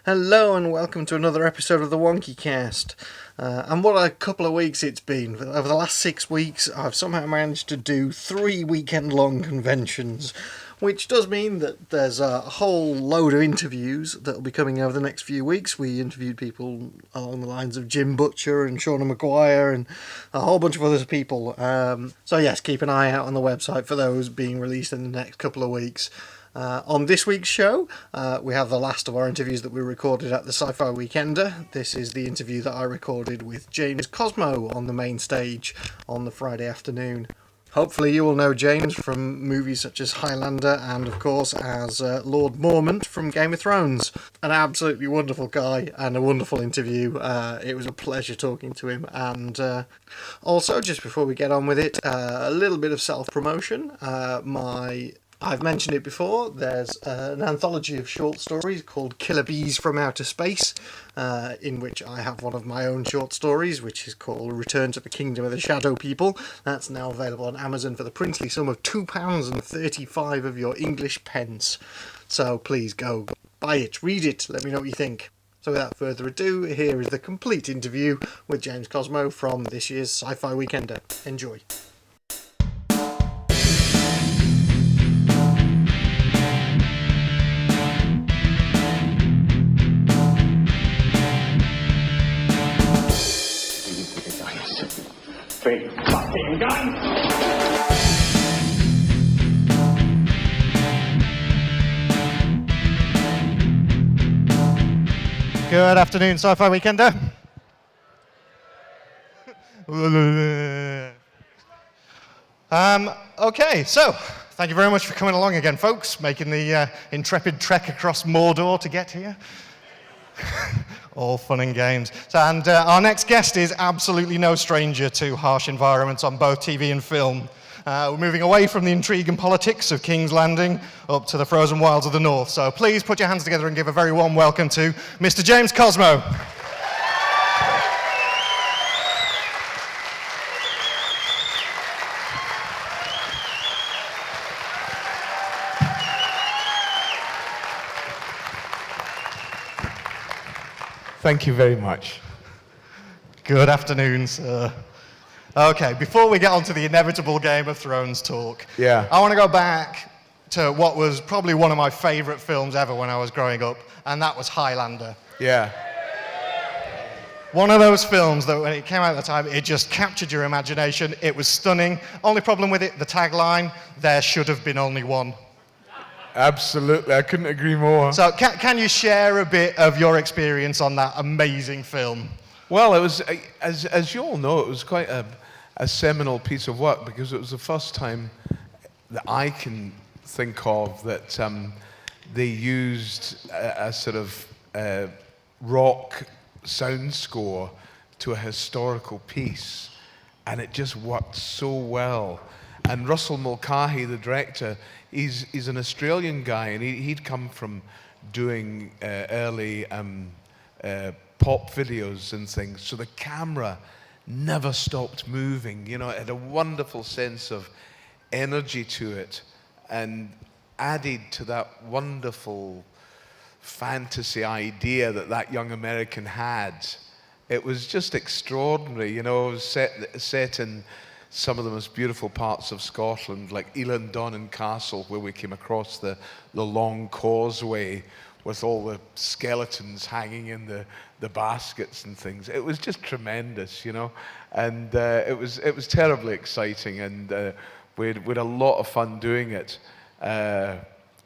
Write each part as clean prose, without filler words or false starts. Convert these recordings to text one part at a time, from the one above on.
Hello and welcome to another episode of the WonkyCast. And what a couple of weeks it's been. Over the last 6 weeks, I've somehow managed to do 3 weekend-long conventions, which does mean that there's a whole load of interviews that will be coming over the next few weeks. We interviewed people along the lines of Jim Butcher and Shauna Maguire and a whole bunch of other people. So yes, keep an eye out on the website for those being released in the next couple of weeks. On this week's show, we have the last of our interviews that we recorded at the Sci-Fi Weekender. This is the interview that I recorded with James Cosmo on the main stage on the Friday afternoon. Hopefully you will know James from movies such as Highlander and, of course, as Lord Mormont from Game of Thrones. An absolutely wonderful guy and a wonderful interview. It was a pleasure talking to him. And also, just before we get on with it, a little bit of self-promotion. I've mentioned it before, there's an anthology of short stories called Killer Bees from Outer Space, in which I have one of my own short stories, which is called Return to the Kingdom of the Shadow People. That's now available on Amazon for the princely sum of £2.35 of your English pence. So please go buy it, read it, let me know what you think. So without further ado, here is the complete interview with James Cosmo from this year's Sci-Fi Weekender. Enjoy. Big fucking gun! Good afternoon, Sci-Fi Weekender. Okay, so thank you very much for coming along again, folks, making the intrepid trek across Mordor to get here. All fun and games. And our next guest is absolutely no stranger to harsh environments on both TV and film. We're moving away from the intrigue and politics of King's Landing up to the frozen wilds of the north. So please put your hands together and give a very warm welcome to Mr. James Cosmo. Thank you very much. Good afternoon, sir. Okay, before we get on to the inevitable Game of Thrones talk, I want to go back to what was probably one of my favourite films ever when I was growing up, and that was Highlander. Yeah. One of those films that when it came out at the time, it just captured your imagination. It was stunning. Only problem with it, the tagline, there should have been only one. Absolutely, I couldn't agree more. So can you share a bit of your experience on that amazing film? Well, it was, as you all know, it was quite a seminal piece of work because it was the first time that I can think of that they used a sort of rock sound score to a historical piece, and it just worked so well. And Russell Mulcahy, the director, he's an Australian guy, and he'd come from doing early pop videos and things. So the camera never stopped moving. You know, it had a wonderful sense of energy to it, and added to that wonderful fantasy idea that young American had. It was just extraordinary. You know, it was set in some of the most beautiful parts of Scotland, like Elandonnan Castle, where we came across the long causeway with all the skeletons hanging in the baskets and things. It was just tremendous, you know, and it was terribly exciting, and we had a lot of fun doing it.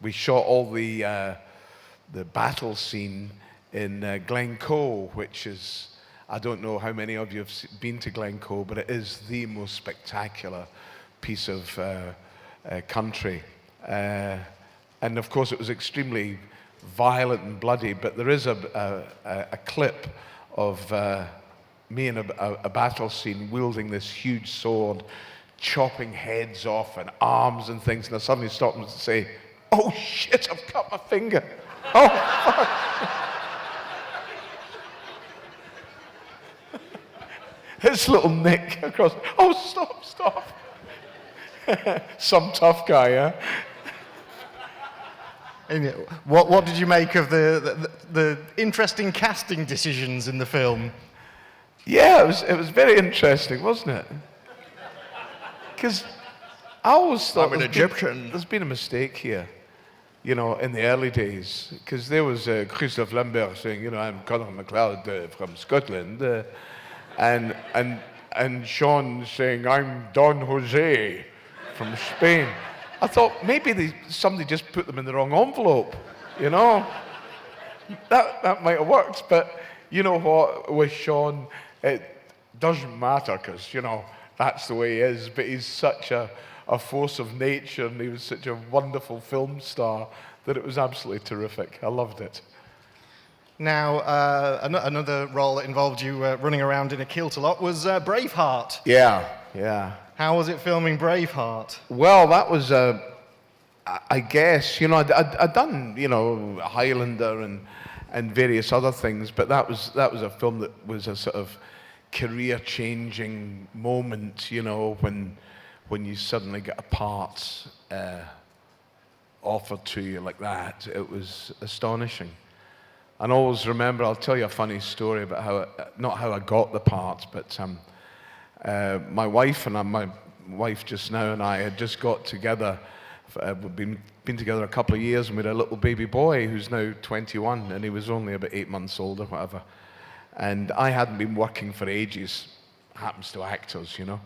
We shot all the battle scene in Glencoe, which is, I don't know how many of you have been to Glencoe, but it is the most spectacular piece of country. And of course, it was extremely violent and bloody, but there is a clip of me in a battle scene wielding this huge sword, chopping heads off and arms and things, and I suddenly stop and say, "Oh shit, I've cut my finger. Oh, fuck." This little nick across. Oh, stop. Some tough guy, huh? And what did you make of the interesting casting decisions in the film? Yeah, it was very interesting, wasn't it? Because I always thought I'm an Egyptian. There's been a mistake here, you know, in the early days. Because there was Christophe Lambert saying, you know, I'm Conor McLeod from Scotland, and Sean saying, I'm Don Jose from Spain. I thought maybe somebody just put them in the wrong envelope, you know? That might have worked, but you know what, with Sean, it doesn't matter because, you know, that's the way he is, but he's such a force of nature and he was such a wonderful film star that it was absolutely terrific. I loved it. Now, another role that involved you running around in a kilt a lot was Braveheart. Yeah. How was it filming Braveheart? Well, that was, I guess, you know, I'd done, you know, Highlander and various other things, but that was a film that was a sort of career-changing moment, you know, when you suddenly get a part offered to you like that. It was astonishing. And I always remember, I'll tell you a funny story about not how I got the part, but my wife just now and I had just got together. We've been together a couple of years, and we had a little baby boy who's now 21, and he was only about 8 months old or whatever. And I hadn't been working for ages. Happens to actors, you know.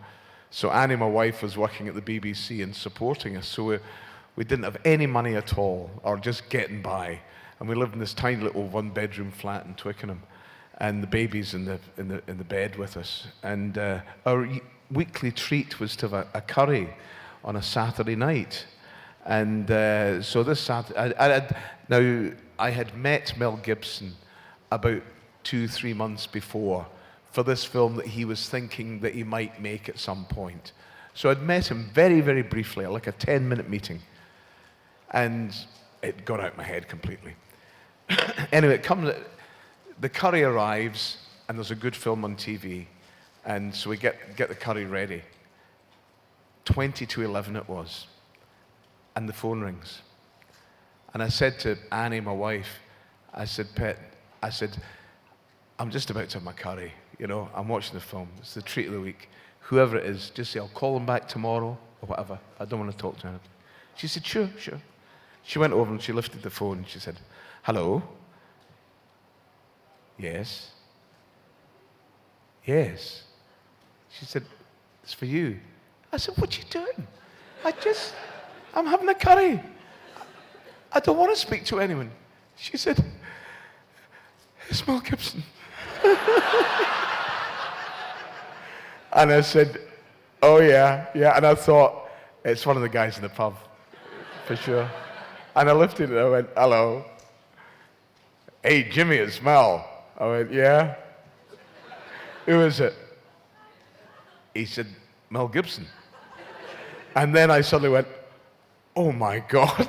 So Annie, my wife, was working at the BBC and supporting us. So we didn't have any money at all, or just getting by. And we lived in this tiny little one-bedroom flat in Twickenham, and the baby's in the bed with us. And our weekly treat was to have a curry on a Saturday night. And so this Saturday, I had met Mel Gibson about 2-3 months before for this film that he was thinking that he might make at some point. So I'd met him very, very briefly, like a 10-minute meeting. And it got out my head completely. Anyway, the curry arrives, and there's a good film on TV, and so we get the curry ready. 20 to 11 it was, and the phone rings. And I said to Annie, my wife, I said, Pet, I'm just about to have my curry, you know, I'm watching the film, it's the treat of the week. Whoever it is, just say, I'll call him back tomorrow, or whatever, I don't want to talk to him. She said, sure. She went over and she lifted the phone and she said, hello? Yes? Yes. She said, it's for you. I said, what are you doing? I'm having a curry. I don't want to speak to anyone. She said, it's Mel Gibson. And I said, oh yeah. And I thought, it's one of the guys in the pub, for sure. And I lifted it and I went, hello. Hey, Jimmy, it's Mel. I went, yeah? Who is it? He said, Mel Gibson. And then I suddenly went, oh my God.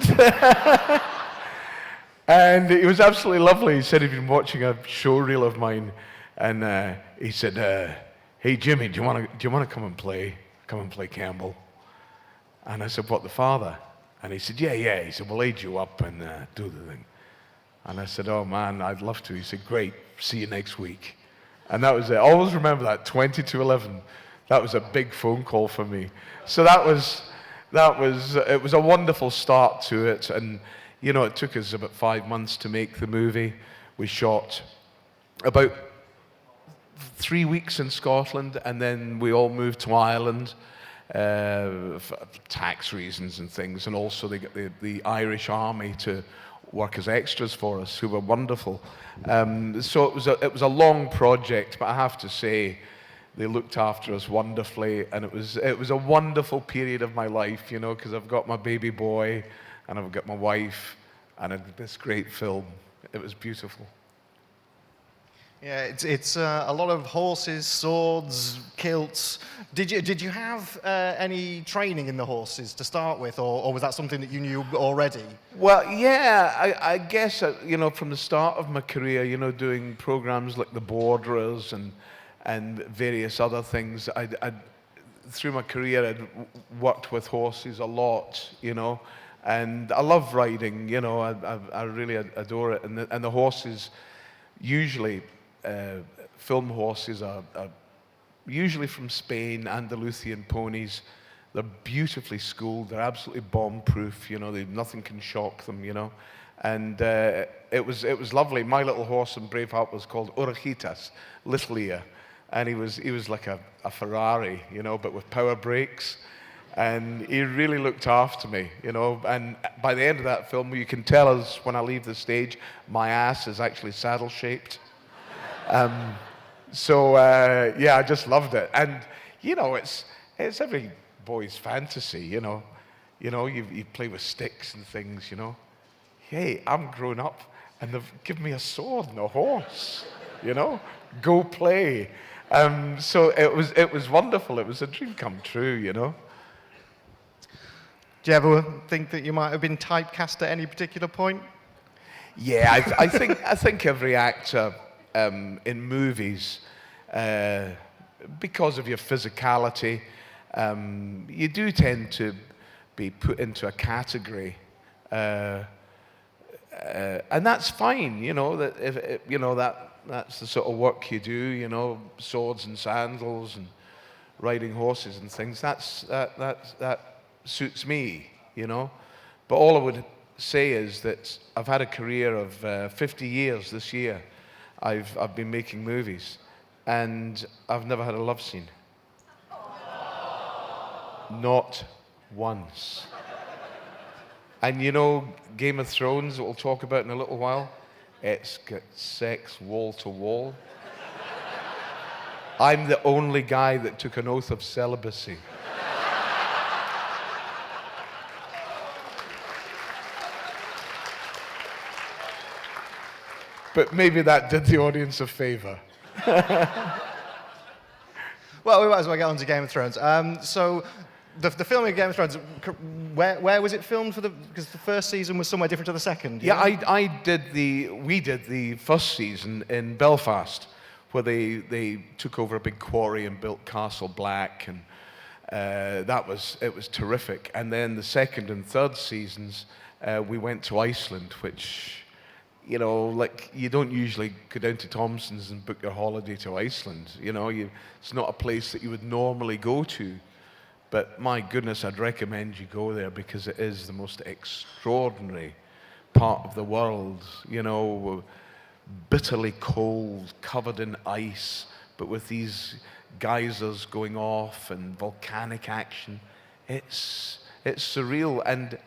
And it was absolutely lovely. He said he'd been watching a show reel of mine. And he said, hey, Jimmy, do you want to come and play Campbell? And I said, what, the father? And he said, yeah. He said, we'll aid you up and do the thing. And I said, oh man, I'd love to. He said, great, see you next week. And that was it. I always remember that, 20 to 11. That was a big phone call for me. So it was a wonderful start to it. And, you know, it took us about 5 months to make the movie. We shot about 3 weeks in Scotland, and then we all moved to Ireland for tax reasons and things. And also they got the Irish Army to work as extras for us, who were wonderful. So it was a long project, but I have to say, they looked after us wonderfully, and it was a wonderful period of my life, you know, because I've got my baby boy, and I've got my wife, and I did this great film. It was beautiful. Yeah, it's a lot of horses, swords, kilts. Did you have any training in the horses to start with, or was that something that you knew already? Well, yeah, I guess, you know, from the start of my career, you know, doing programs like The Borderers and various other things, through my career, I'd worked with horses a lot, you know, And I love riding, you know, I really adore it. And the horses, usually, film horses are usually from Spain, Andalusian ponies. They're beautifully schooled, they're absolutely bomb-proof, you know, nothing can shock them, you know. And it was lovely. My little horse in Braveheart was called Orejitas, Little Ear. And he was like a Ferrari, you know, but with power brakes. And he really looked after me, you know. And by the end of that film, you can tell us when I leave the stage, my ass is actually saddle-shaped. So yeah, I just loved it. And you know, it's every boy's fantasy, you know. You play with sticks and things, you know. Hey, I'm grown up, and they've given me a sword and a horse, you know. Go play. So it was wonderful. It was a dream come true, you know. Do you ever think that you might have been typecast at any particular point? Yeah, I think every actor in movies, because of your physicality, you do tend to be put into a category, and that's fine. You know that if you know that's the sort of work you do. You know, swords and sandals and riding horses and things. That suits me. You know, but all I would say is that I've had a career of 50 years this year. I've been making movies, and I've never had a love scene. Not once. And you know, Game of Thrones, that we'll talk about in a little while, it's got sex wall to wall. I'm the only guy that took an oath of celibacy. But maybe that did the audience a favor. Well, we might as well get on to Game of Thrones. So, the filming of Game of Thrones, where was it filmed because the first season was somewhere different to the second? Yeah, we did the first season in Belfast, where they took over a big quarry and built Castle Black, and it was terrific. And then the second and third seasons, we went to Iceland, which, you know, like, you don't usually go down to Thompson's and book your holiday to Iceland. You know, it's not a place that you would normally go to. But my goodness, I'd recommend you go there, because it is the most extraordinary part of the world. You know, bitterly cold, covered in ice, but with these geysers going off and volcanic action. It's surreal, and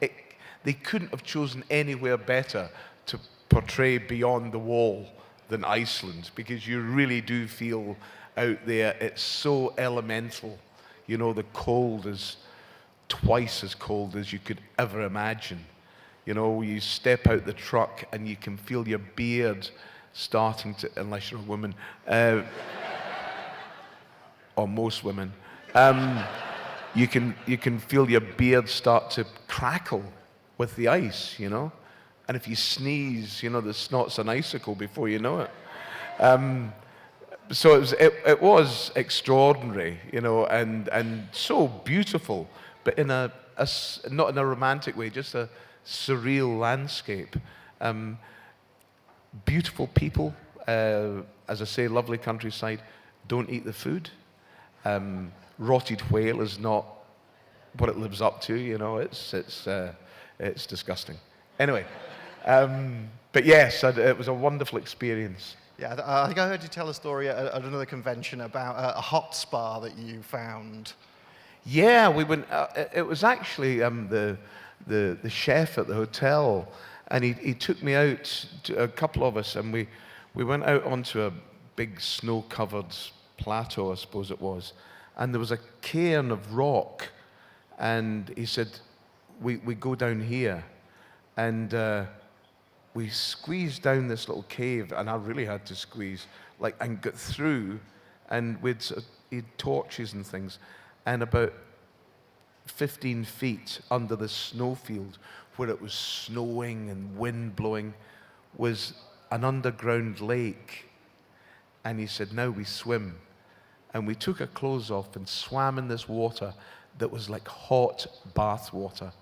they couldn't have chosen anywhere better to portray beyond the wall than Iceland, because you really do feel out there. It's so elemental. You know, the cold is twice as cold as you could ever imagine. You know, you step out the truck and you can feel your beard starting to, unless you're a woman, or most women, you can feel your beard start to crackle with the ice, you know. And if you sneeze, you know, the snot's an icicle before you know it. So it was extraordinary, you know, and so beautiful, but in not in a romantic way, just a surreal landscape. Beautiful people, as I say, lovely countryside. Don't eat the food. Rotted whale is not what it lives up to, you know. It's disgusting. Anyway. But yes, it was a wonderful experience. Yeah, I think I heard you tell a story at another convention about a hot spa that you found. Yeah, we went. It was actually the chef at the hotel, and he took me out, a couple of us, and we went out onto a big snow-covered plateau, I suppose it was, and there was a cairn of rock, and he said, we go down here, and we squeezed down this little cave, and I really had to squeeze, and get through, and he'd torches and things, and about 15 feet under the snowfield, where it was snowing and wind blowing, was an underground lake. And he said, now we swim. And we took our clothes off and swam in this water that was like hot bath water.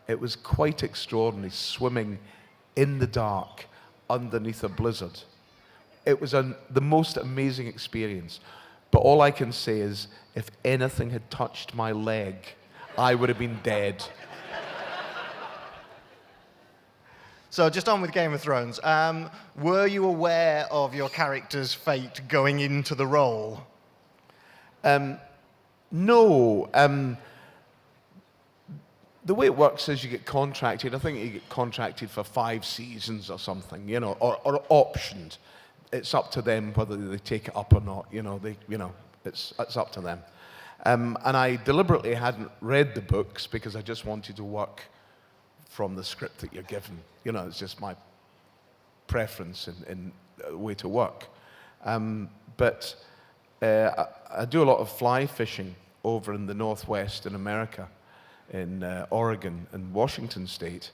It was quite extraordinary, swimming in the dark underneath a blizzard. It was the most amazing experience. But all I can say is, if anything had touched my leg, I would have been dead. So just on with Game of Thrones, were you aware of your character's fate going into the role? No. The way it works is you get contracted. I think you get contracted for 5 seasons or something, you know, or optioned. It's up to them whether they take it up or not. It's up to them. And I deliberately hadn't read the books because I just wanted to work from the script that you're given. You know, it's just my preference in way to work. But I do a lot of fly fishing over in the Northwest in America, in Oregon and Washington State.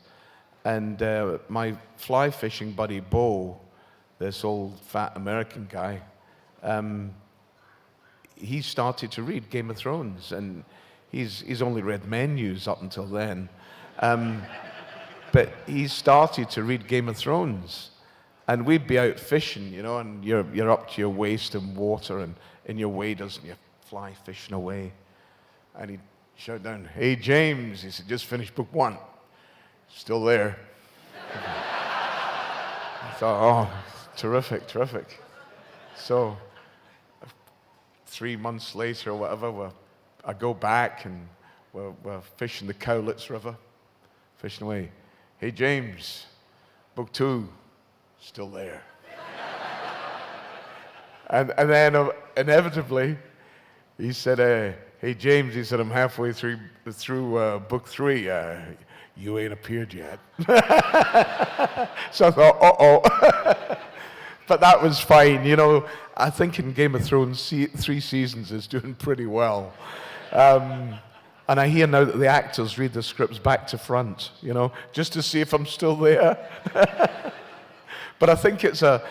And my fly fishing buddy, Bo, this old fat American guy, he started to read Game of Thrones, and he's only read menus up until then. But he started to read Game of Thrones, and we'd be out fishing, you know, and you're up to your waist in water and in your waders, and you fly fishing away. And he'd shout down, "Hey, James," he said, "just finished book 1. Still there." I thought, oh, terrific. So 3 months later or whatever, I go back and we're fishing the Cowlitz River, fishing away. "Hey, James, book 2, still there." and then inevitably, he said, "Hey, James," he said, "I'm halfway through book 3. You ain't appeared yet." So I thought, uh-oh. But that was fine, you know. I think in Game of Thrones, 3 seasons is doing pretty well. And I hear now that the actors read the scripts back to front, you know, just to see if I'm still there. But I think it's a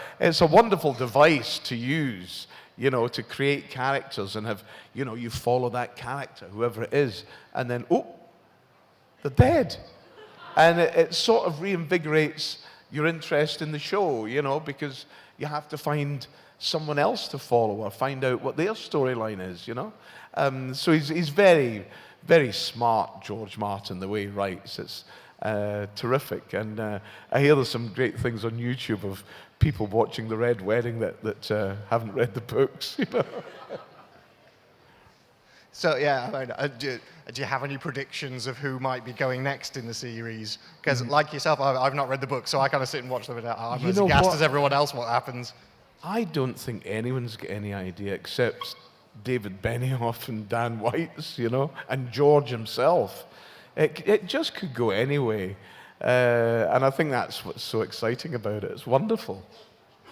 wonderful device to use, you know, to create characters and have, you know, you follow that character, whoever it is, and then, oh, they're dead. And it sort of reinvigorates your interest in the show, you know, because you have to find someone else to follow or find out what their storyline is, you know. So he's very, very smart, George Martin, the way he writes. It's terrific. And I hear there's some great things on YouTube of people watching The Red Wedding that haven't read the books, you know. So, yeah, I mean, do you have any predictions of who might be going next in the series? Because, like yourself, I've not read the book, so I kind of sit and watch them, and I'm as aghast as everyone else what happens. I don't think anyone's got any idea except David Benioff and Dan White's, you know, and George himself. It just could go anyway. And I think that's what's so exciting about it. It's wonderful.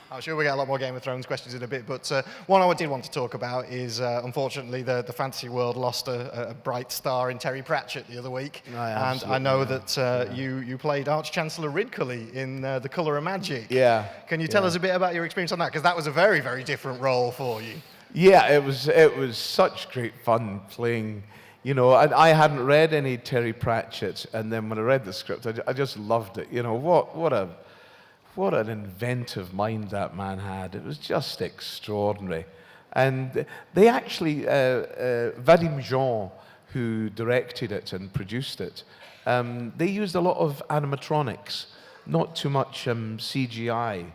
I'm sure we'll get a lot more Game of Thrones questions in a bit, but one I did want to talk about is, unfortunately, the fantasy world lost a bright star in Terry Pratchett the other week. And I know that you played Arch-Chancellor Ridcully in The Colour of Magic. Yeah. Can you tell us a bit about your experience on that? Because that was a very, very different role for you. Yeah, it was such great fun playing. You know, I hadn't read any Terry Pratchett, and then when I read the script, I just loved it. You know, what an inventive mind that man had. It was just extraordinary. And they actually, Vadim Jean, who directed it and produced it, they used a lot of animatronics, not too much CGI,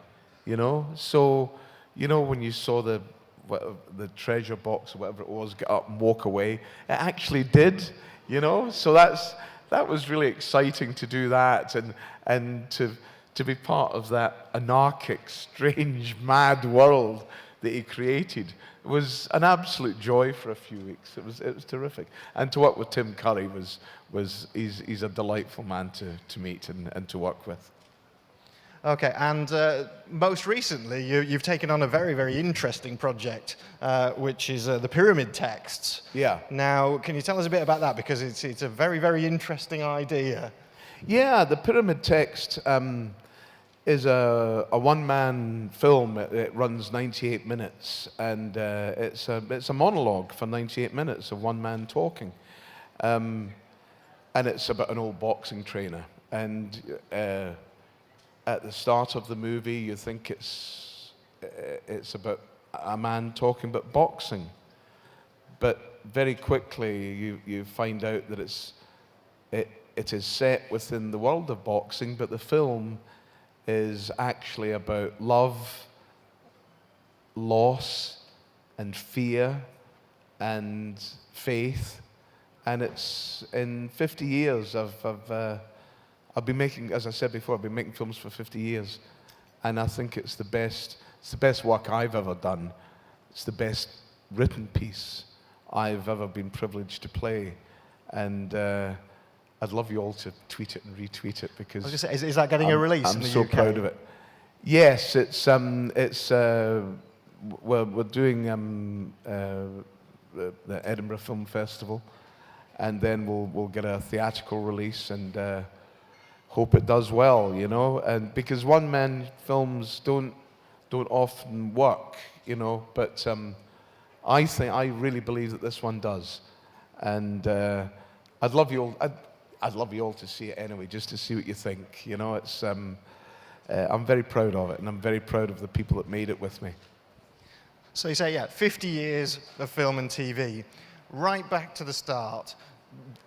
you know? So, you know, when you saw the treasure box or whatever it was get up and walk away, it actually did, you know? So that was really exciting to do that and to be part of that anarchic, strange, mad world that he created. It was an absolute joy for a few weeks. It was terrific. And to work with Tim Curry he's a delightful man to meet and to work with. Okay, and most recently, you've taken on a very, very interesting project, which is the pyramid texts. Yeah. Now, can you tell us a bit about that? Because it's a very, very interesting idea. Yeah, the pyramid text is a one-man film. It runs 98 minutes, and it's a monologue for 98 minutes of one man talking. and it's about an old boxing trainer. And at the start of the movie, you think it's about a man talking about boxing, but very quickly you find out that it is set within the world of boxing, but the film is actually about love, loss, and fear, and faith. And it's in 50 years I've been making, as I said before, I've been making films for 50 years, and I think it's the best work I've ever done. It's the best written piece I've ever been privileged to play, and I'd love you all to tweet it and retweet it, because I was gonna say, is that getting a release I'm in the so UK? proud of it. Yes, we're doing the Edinburgh Film Festival, and then we'll get a theatrical release, and hope it does well, you know. And because one-man films don't often work, you know, but I really believe that this one does, and I'd love you all to see it anyway, just to see what you think. You know, it's I'm very proud of it, and I'm very proud of the people that made it with me. So you say, 50 years of film and TV, right back to the start.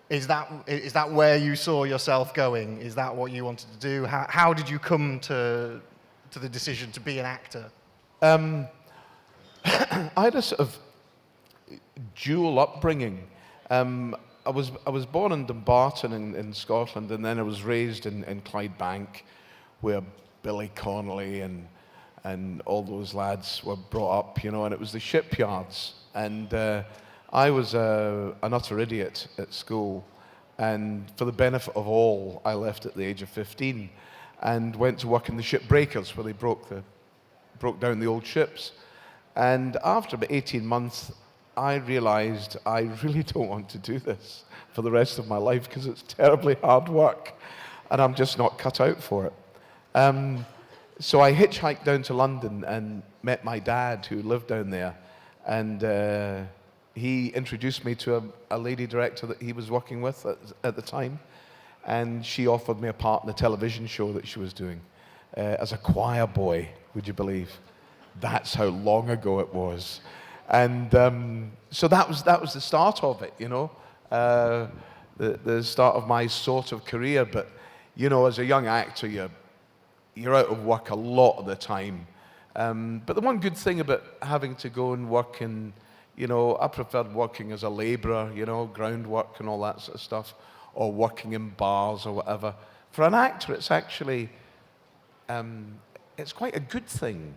Is that where you saw yourself going? Is that what you wanted to do? How did you come to the decision to be an actor? I had a sort of dual upbringing. I was born in Dumbarton in Scotland, and then I was raised in Clydebank, where Billy Connolly and all those lads were brought up, you know, and it was the shipyards. And I was an utter idiot at school, and for the benefit of all, I left at the age of 15 and went to work in the shipbreakers, where they broke down the old ships. And after about 18 months, I realized I really don't want to do this for the rest of my life, because it's terribly hard work, and I'm just not cut out for it. So I hitchhiked down to London and met my dad, who lived down there, and he introduced me to a lady director that he was working with at the time, and she offered me a part in a television show that she was doing as a choir boy, would you believe? That's how long ago it was. And so that was the start of it, you know, the start of my sort of career. But, you know, as a young actor, you're out of work a lot of the time. But the one good thing about having to go and work in, you know, I preferred working as a labourer, you know, groundwork and all that sort of stuff, or working in bars or whatever. For an actor, it's actually, it's quite a good thing,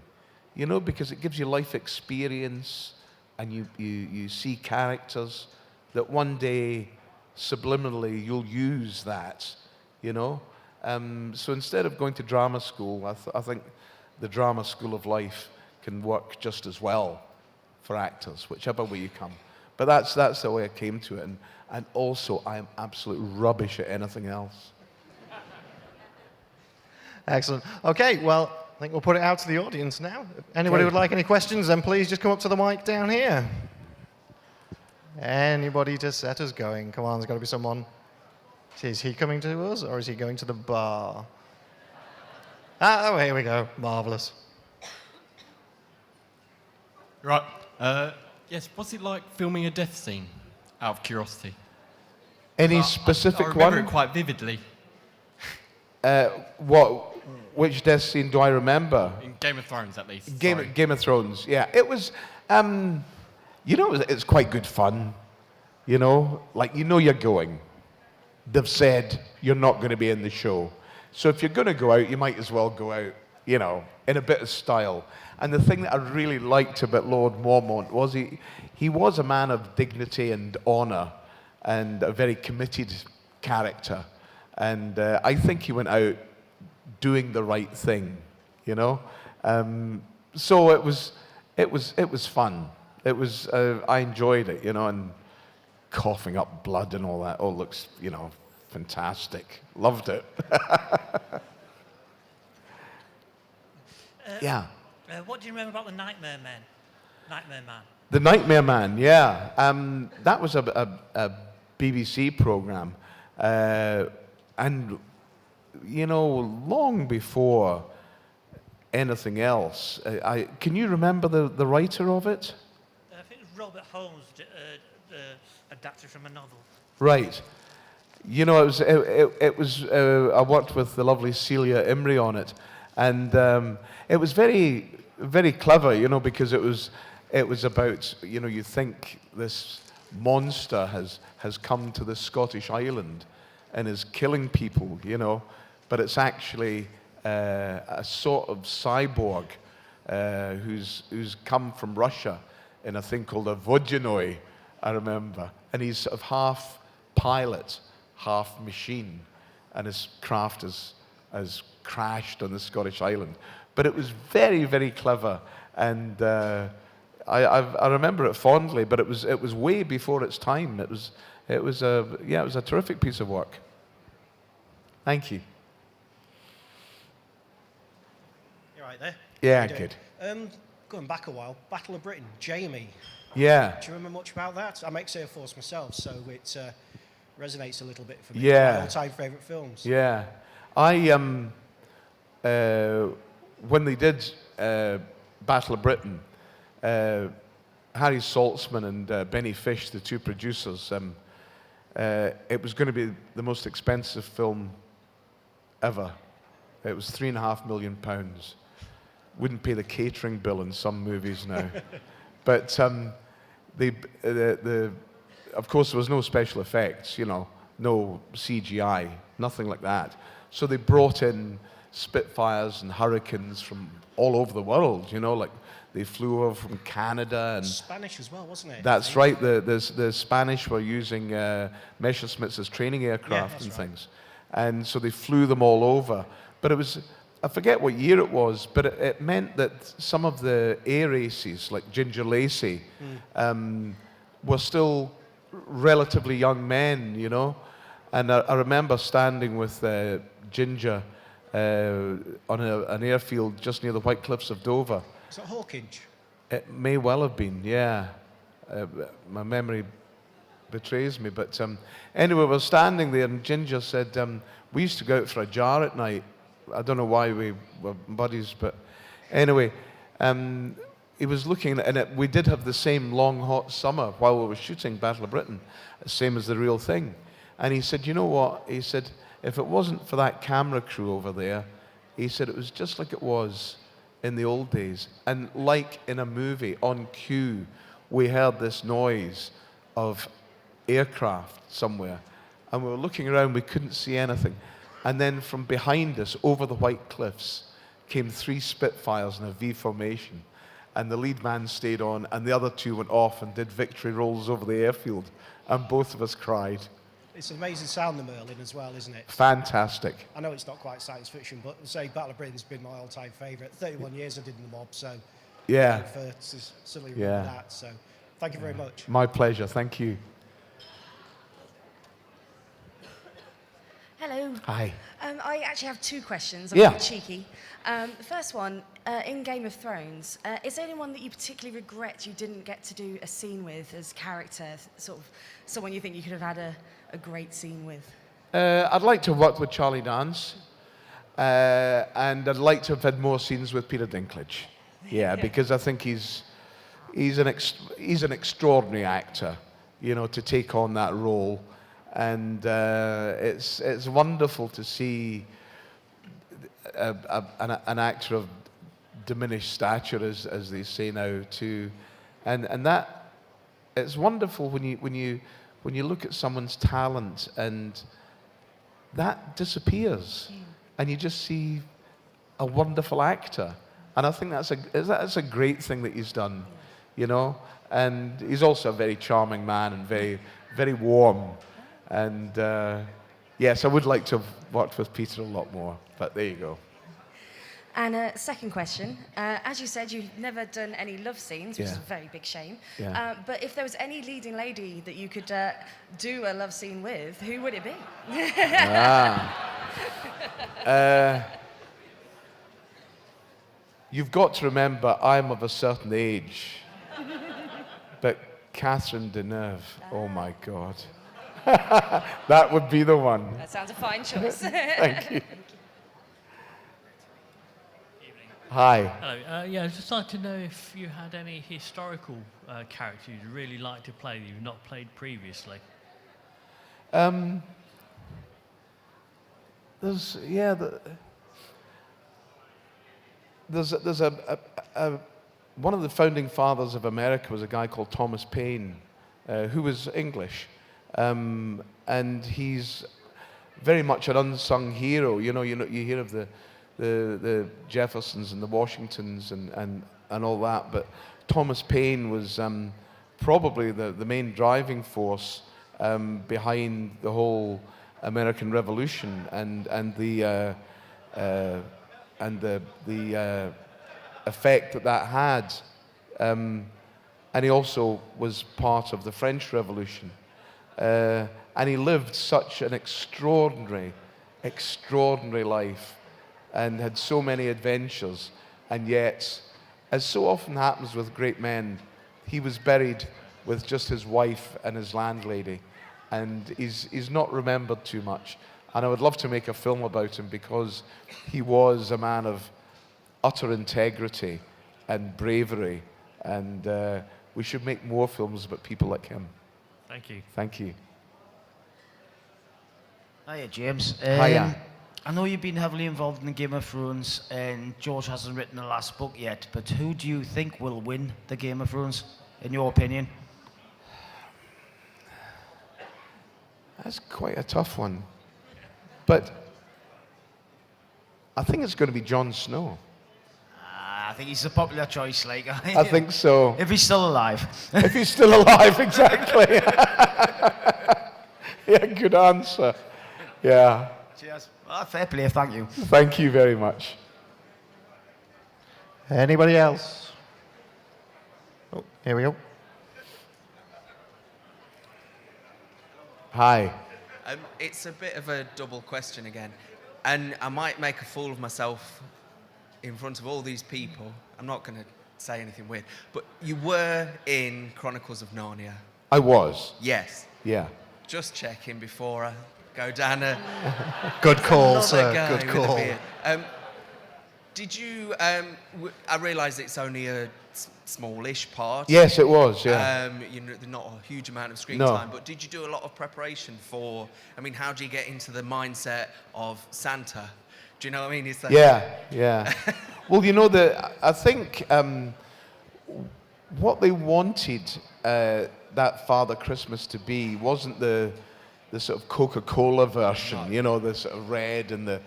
you know, because it gives you life experience, and you see characters that one day, subliminally, you'll use that, you know. So instead of going to drama school, I think the drama school of life can work just as well for actors, whichever way you come. But that's the way I came to it, and also I am absolute rubbish at anything else. Excellent. Okay, well, I think we'll put it out to the audience now. Anybody would like any questions, then please just come up to the mic down here. Anybody to set us going? Come on, there's got to be someone. Is he coming to us, or is he going to the bar? Oh, here we go. Marvellous. Right. Yes, what's it like filming a death scene, out of curiosity? Any specific I remember one? it quite vividly. Which death scene do I remember? In Game of Thrones, at least. Game of Thrones, yeah. It was, you know, it's quite good fun, you know? Like, you know you're going. They've said you're not going to be in the show. So if you're going to go out, you might as well go out, you know, in a bit of style. And the thing that I really liked about Lord Mormont was he was a man of dignity and honour, and a very committed character. And I think he went out doing the right thing, you know. So it was fun. It was I enjoyed it, you know, and coughing up blood and all that. Oh, looks, you know, fantastic. Loved it. Yeah. What do you remember about the Nightmare Man? The Nightmare Man, yeah. That was a BBC programme, And, you know, long before anything else, can you remember the writer of it? I think it was Robert Holmes adapted from a novel. Right. You know, it was I worked with the lovely Celia Imrie on it, and it was very, very clever, you know, because it was about, you know, you think this monster has come to this Scottish island and is killing people, you know, but it's actually a sort of cyborg who's come from Russia in a thing called a vodyanoi, I remember, and he's sort of half pilot, half machine, and his craft has crashed on the Scottish island. But it was very, very clever, and I remember it fondly. But it was way before its time. It was a terrific piece of work. Thank you. You right there? Yeah, How you doing? good. Going back a while, Battle of Britain, Jamie. Yeah. Do you remember much about that? I make Air Force myself, so it resonates a little bit for me. Yeah. My all-time favourite films. Yeah, I when they did Battle of Britain, Harry Saltzman and Benny Fish, the two producers, it was going to be the most expensive film ever. It was £3.5 million. Wouldn't pay the catering bill in some movies now. But of course, there was no special effects, you know, no CGI, nothing like that. So they brought in Spitfires and Hurricanes from all over the world, you know, like they flew over from Canada and Spanish as well, wasn't it? that's right. The Spanish were using Messerschmitts as training aircraft that's and right. things, and so they flew them all over. But it was, I forget what year it was, but it meant that some of the air aces, like Ginger Lacey, were still relatively young men, you know. And I remember standing with Ginger on an airfield just near the White Cliffs of Dover. Is that Hawkinge? It may well have been, yeah. My memory betrays me. But anyway, we were standing there, and Ginger said, we used to go out for a jar at night. I don't know why we were buddies, but anyway, he was looking, and we did have the same long, hot summer while we were shooting Battle of Britain, same as the real thing. And he said, you know what? He said, if it wasn't for that camera crew over there, he said, it was just like it was in the old days. And like in a movie, on cue, we heard this noise of aircraft somewhere. And we were looking around, we couldn't see anything. And then from behind us, over the White Cliffs, came 3 Spitfires in a V formation. And the lead man stayed on, and the other 2 went off and did victory rolls over the airfield. And both of us cried. It's an amazing sound, the Merlin, as well, isn't it? Fantastic. I know it's not quite science fiction, but say Battle of Britain's been my all-time favourite. 31 years I did in the mob, so Yeah. I prefer to certainly remember that. So thank you very much. My pleasure. Thank you. Hello. Hi. I actually have 2 questions. I'm Yeah. a bit cheeky. The first one, in Game of Thrones, is there anyone that you particularly regret you didn't get to do a scene with as character, sort of someone you think you could have had a great scene with? I'd like to have worked with Charlie Dance, and I'd like to have had more scenes with Peter Dinklage. Yeah, because I think he's an extraordinary actor, you know, to take on that role, and it's wonderful to see an actor of diminished stature, as they say now, too, and that it's wonderful when you look at someone's talent and that disappears, and you just see a wonderful actor. And I think that's a great thing that he's done, you know. And he's also a very charming man and very, very warm. And yes, I would like to have worked with Peter a lot more. But there you go. And second question, as you said, you've never done any love scenes, which is a Yeah. very big shame. Yeah. But if there was any leading lady that you could do a love scene with, who would it be? You've got to remember, I'm of a certain age. But Catherine Deneuve, oh my God. That would be the one. That sounds a fine choice. Thank you. Hi. Hello. Yeah, I'd just like to know if you had any historical characters you'd really like to play that you've not played previously. There's one of the founding fathers of America was a guy called Thomas Paine, who was English, and he's very much an unsung hero. You hear of the Jeffersons and the Washingtons and all that, but Thomas Paine was probably the main driving force behind the whole American Revolution and the effect that had. And he also was part of the French Revolution. And he lived such an extraordinary life and had so many adventures. And yet, as so often happens with great men, he was buried with just his wife and his landlady. And he's not remembered too much. And I would love to make a film about him because he was a man of utter integrity and bravery. And we should make more films about people like him. Thank you. Thank you. Hiya, James. Hiya. I know you've been heavily involved in the Game of Thrones, and George hasn't written the last book yet, but who do you think will win the Game of Thrones, in your opinion? That's quite a tough one. But I think it's going to be Jon Snow. I think he's a popular choice, like. I think so. If he's still alive. If he's still alive, exactly. Yeah, good answer. Yeah. Cheers. Well, fair play, thank you. Thank you very much. Anybody else? Oh, here we go. Hi. It's a bit of a double question again. And I might make a fool of myself in front of all these people. I'm not going to say anything weird. But you were in Chronicles of Narnia. I was. Yes. Yeah. Just checking before I go down a... Good call, another sir. guy Good with a call. beard. Did you... I realise it's only a smallish part. Yes, it was, yeah. Not a huge amount of screen No. time, but did you do a lot of preparation for... I mean, how do you get into the mindset of Santa? Do you know what I mean? Is that... Yeah. Well, I think what they wanted that Father Christmas to be wasn't the sort of Coca-Cola version, the sort of red and the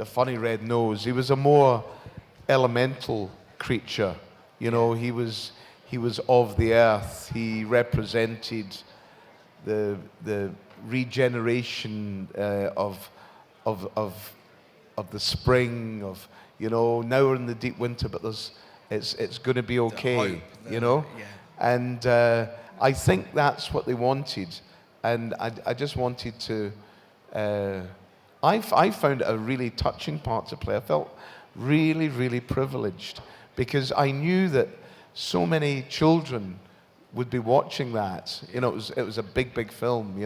funny red nose. He was a more elemental creature. He was of the earth. He represented the regeneration of the spring. Now we're in the deep winter, but it's going to be okay. Yeah. And I think that's what they wanted, and I just wanted to. I found it a really touching part to play. I felt really, really privileged because I knew that so many children would be watching that. It was a big film,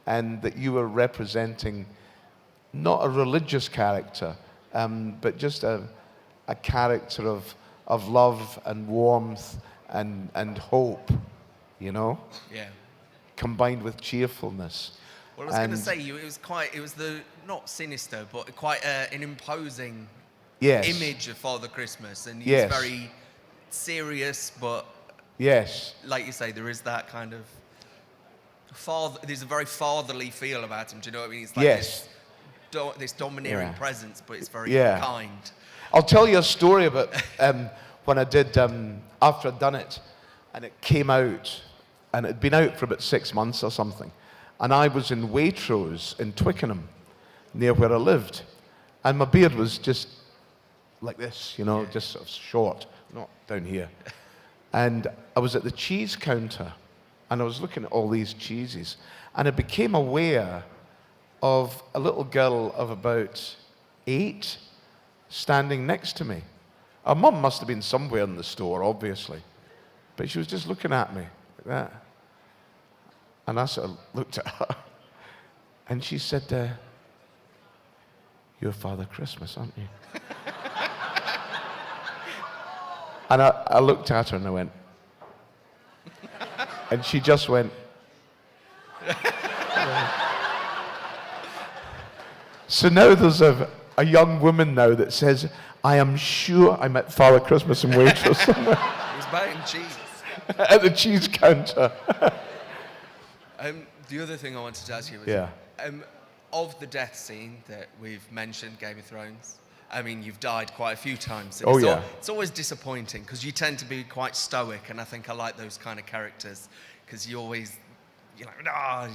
and that you were representing not a religious character, but just a character of love and warmth and hope, Yeah. combined with cheerfulness. Well, I was going to say, it was not sinister, but quite an imposing Yes. image of Father Christmas. And he's Yes. very serious, but Yes. like you say, there is that kind of there's a very fatherly feel about him. Do you know what I mean? It's like Yes. this domineering Yeah. presence, but it's very Yeah. kind. I'll tell you a story about when I did, after I'd done it, and it came out, and it had been out for about 6 months or something, and I was in Waitrose in Twickenham, near where I lived, and my beard was just like this, just sort of short, not down here. And I was at the cheese counter, and I was looking at all these cheeses, and I became aware of a little girl of about 8 standing next to me. Her mum must have been somewhere in the store, obviously, but she was just looking at me like that. And I sort of looked at her, And she said, "You're Father Christmas, aren't you?" And I looked at her and I went, and she just went. So now there's a young woman now that says, "I am sure I met Father Christmas in Waitrose somewhere." He was buying cheese. At the cheese counter. The other thing I wanted to ask you was, Yeah. Of the death scene that we've mentioned, Game of Thrones, I mean, you've died quite a few times. Oh, yeah. It's always disappointing because you tend to be quite stoic, and I think I like those kind of characters because you're like, ah.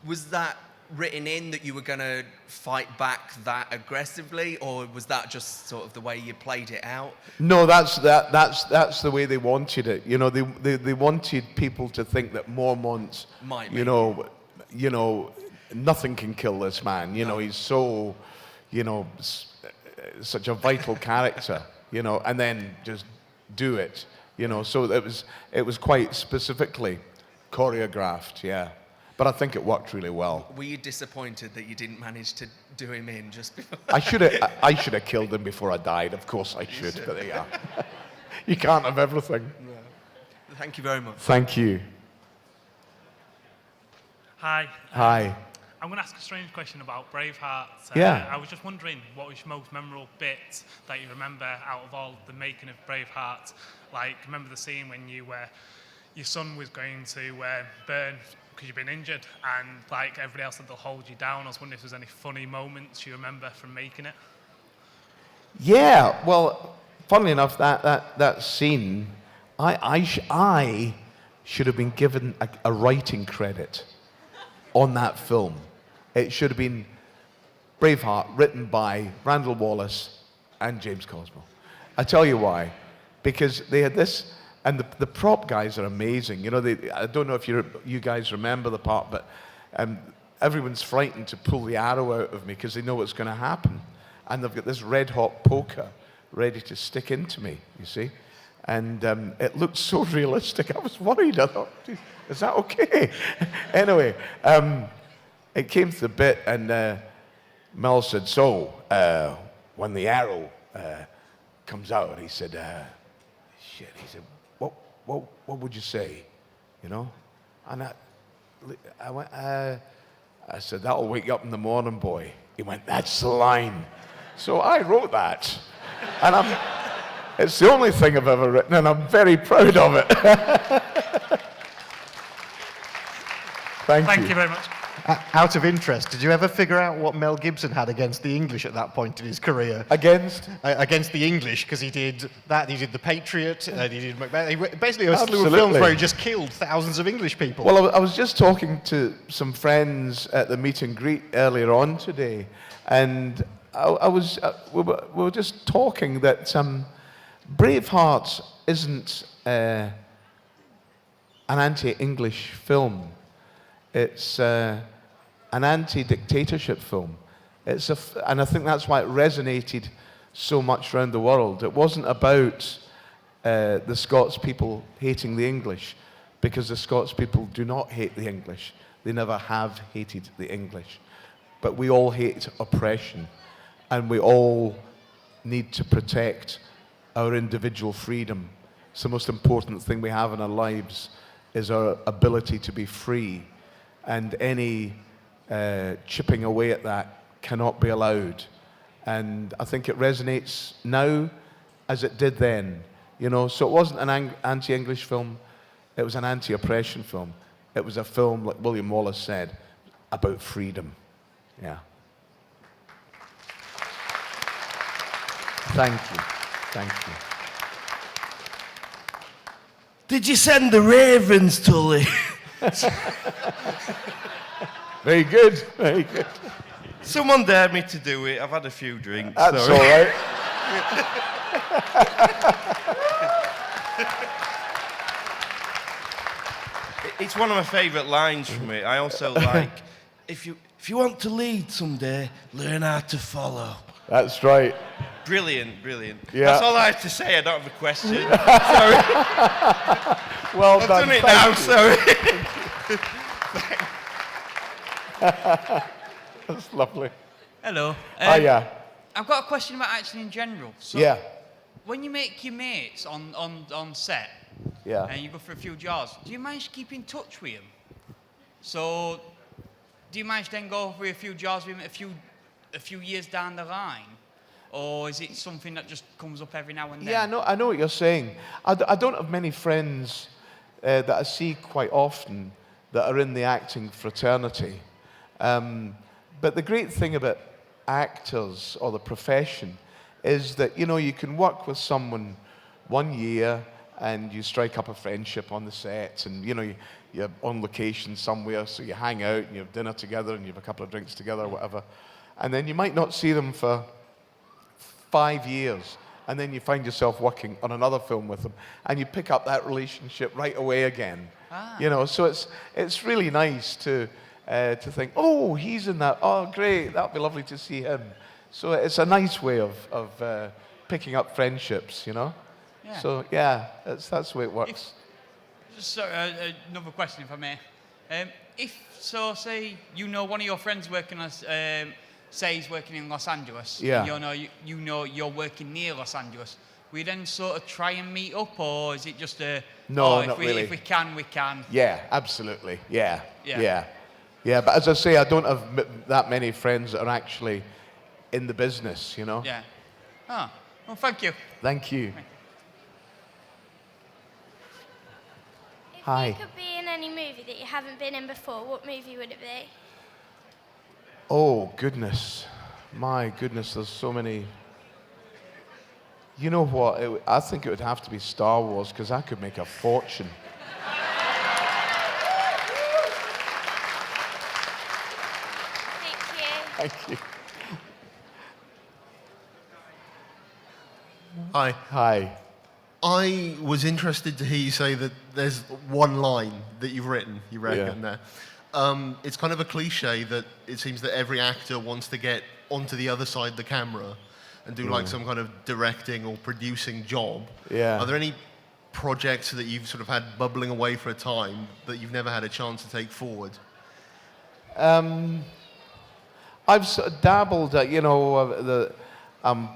Was that written in that you were going to fight back that aggressively, or was that just sort of the way you played it out? No, that's the way they wanted it. You know, they wanted people to think that Mormont, you know, nothing can kill this man. You know, he's so, you know, such a vital character. You know, and then just do it. You know, so it was quite specifically choreographed. Yeah. But I think it worked really well. Were you disappointed that you didn't manage to do him in just before? I should have killed him before I died. Of course I should. But yeah, you can't have everything. No. Thank you very much. Thank you. Hi. Hi. I'm going to ask a strange question about Braveheart. Yeah. I was just wondering, what was your most memorable bit that you remember out of all the making of Braveheart? Like, remember the scene when your son was going to burn because you've been injured, and like everybody else said they'll hold you down. I was wondering if there's any funny moments you remember from making it. Yeah. Well, funnily enough, that scene, I should have been given a writing credit on that film. It should have been Braveheart, written by Randall Wallace and James Cosmo. I tell you why. Because they had this, and the prop guys are amazing. You know, I don't know if you guys remember the part, but everyone's frightened to pull the arrow out of me because they know what's going to happen. And they've got this red-hot poker ready to stick into me, you see. And it looked so realistic. I was worried. I thought, is that okay? Anyway, it came to the bit, and Mel said, so when the arrow comes out, he said, shit, he said, what would you say? You know? And I went, I said, that'll wake you up in the morning, boy. He went, that's the line. So I wrote that. And it's the only thing I've ever written, and I'm very proud of it. Thank you very much. Out of interest, did you ever figure out what Mel Gibson had against the English at that point in his career? Against? Against the English, because he did that, he did The Patriot, he did Macbeth. Basically, a slew of films where he just killed thousands of English people. Well, I was just talking to some friends at the meet and greet earlier on today, and we were just talking that Braveheart isn't an anti-English film. It's an anti-dictatorship film. And I think that's why it resonated so much around the world. It wasn't about the Scots people hating the English, because the Scots people do not hate the English. They never have hated the English. But we all hate oppression, and we all need to protect our individual freedom. It's the most important thing we have in our lives, is our ability to be free. And any chipping away at that cannot be allowed. And I think it resonates now as it did then. You know, so it wasn't an anti-English film, it was an anti-oppression film. It was a film, like William Wallace said, about freedom. Yeah. Thank you. Thank you. Did you send the ravens, Tully? Very good, very good. Someone dared me to do it. I've had a few drinks. That's sorry. all right. It's one of my favourite lines from it. I also like, if you want to lead someday, learn how to follow. That's right. Brilliant, brilliant. Yeah. That's all I have to say. I don't have a question. Sorry. Well I've done. done it Thank now, you. sorry. That's lovely. Hello. Yeah. I've got a question about acting in general. So Yeah. when you make your mates on set, Yeah. and you go for a few jars, do you manage to keep in touch with them? So do you manage to then go for a few jars with them a few years down the line? Or is it something that just comes up every now and then? Yeah, I know what you're saying. I don't have many friends that I see quite often that are in the acting fraternity. But the great thing about actors or the profession is that, you can work with someone 1 year and you strike up a friendship on the set, and, you're on location somewhere, so you hang out and you have dinner together and you have a couple of drinks together or whatever. And then you might not see them for 5 years, and then you find yourself working on another film with them, and you pick up that relationship right away again. So it's really nice to think, oh, he's in that. Oh, great, that'd be lovely to see him. So it's a nice way of picking up friendships, Yeah. So yeah, that's the way it works. Another question, if I may. Say one of your friends working as. Say he's working in Los Angeles. Yeah. You know you're working near Los Angeles. We then sort of try and meet up, or is it just a not really. If we can, we can. Yeah, absolutely. Yeah. Yeah. But as I say, I don't have that many friends that are actually in the business. Yeah. Oh, well, thank you. Thank you. If Hi. you could be in any movie that you haven't been in before, what movie would it be? Oh, goodness. My goodness, there's so many. You know what? I think it would have to be Star Wars, because I could make a fortune. Thank you. Thank you. Hi. Hi. I was interested to hear you say that there's one line that you've written, you reckon, there. It's kind of a cliche that it seems that every actor wants to get onto the other side of the camera and do like some kind of directing or producing job. Yeah. Are there any projects that you've sort of had bubbling away for a time that you've never had a chance to take forward? I've sort of dabbled at, I'm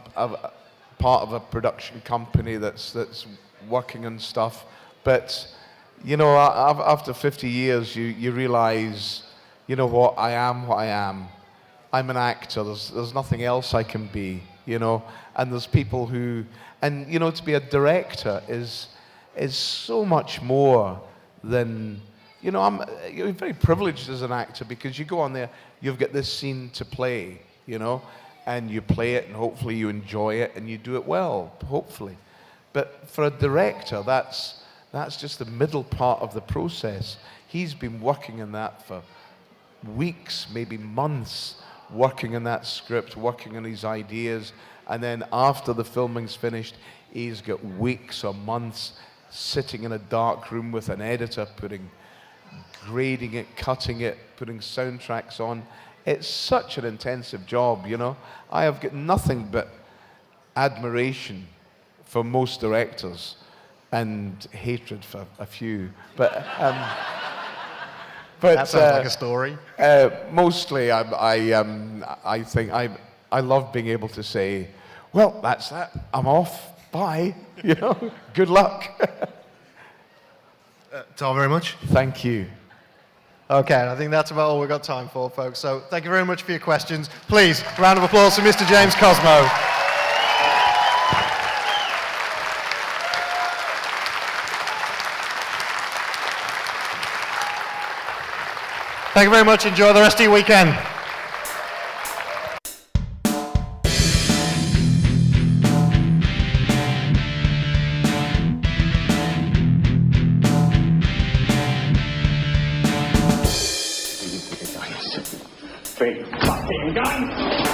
part of a production company that's working on stuff, but after 50 years, you realize, what, I am what I am. I'm an actor. There's nothing else I can be, and there's people who, and, to be a director is so much more than, you're very privileged as an actor, because you go on there, you've got this scene to play, and you play it, and hopefully you enjoy it, and you do it well, hopefully. But for a director, that's just the middle part of the process. He's been working on that for weeks, maybe months, working on that script, working on his ideas, and then after the filming's finished, he's got weeks or months sitting in a dark room with an editor, grading it, cutting it, putting soundtracks on. It's such an intensive job, I have got nothing but admiration for most directors and hatred for a few. But that sounds like a story. Mostly, I think I love being able to say, well, that's that. I'm off. Bye. Good luck. Tom, very much. Thank you. Okay, I think that's about all we've got time for, folks. So thank you very much for your questions. Please, round of applause for Mr. James Cosmo. Thank you very much. Enjoy the rest of your weekend. Big fucking gun!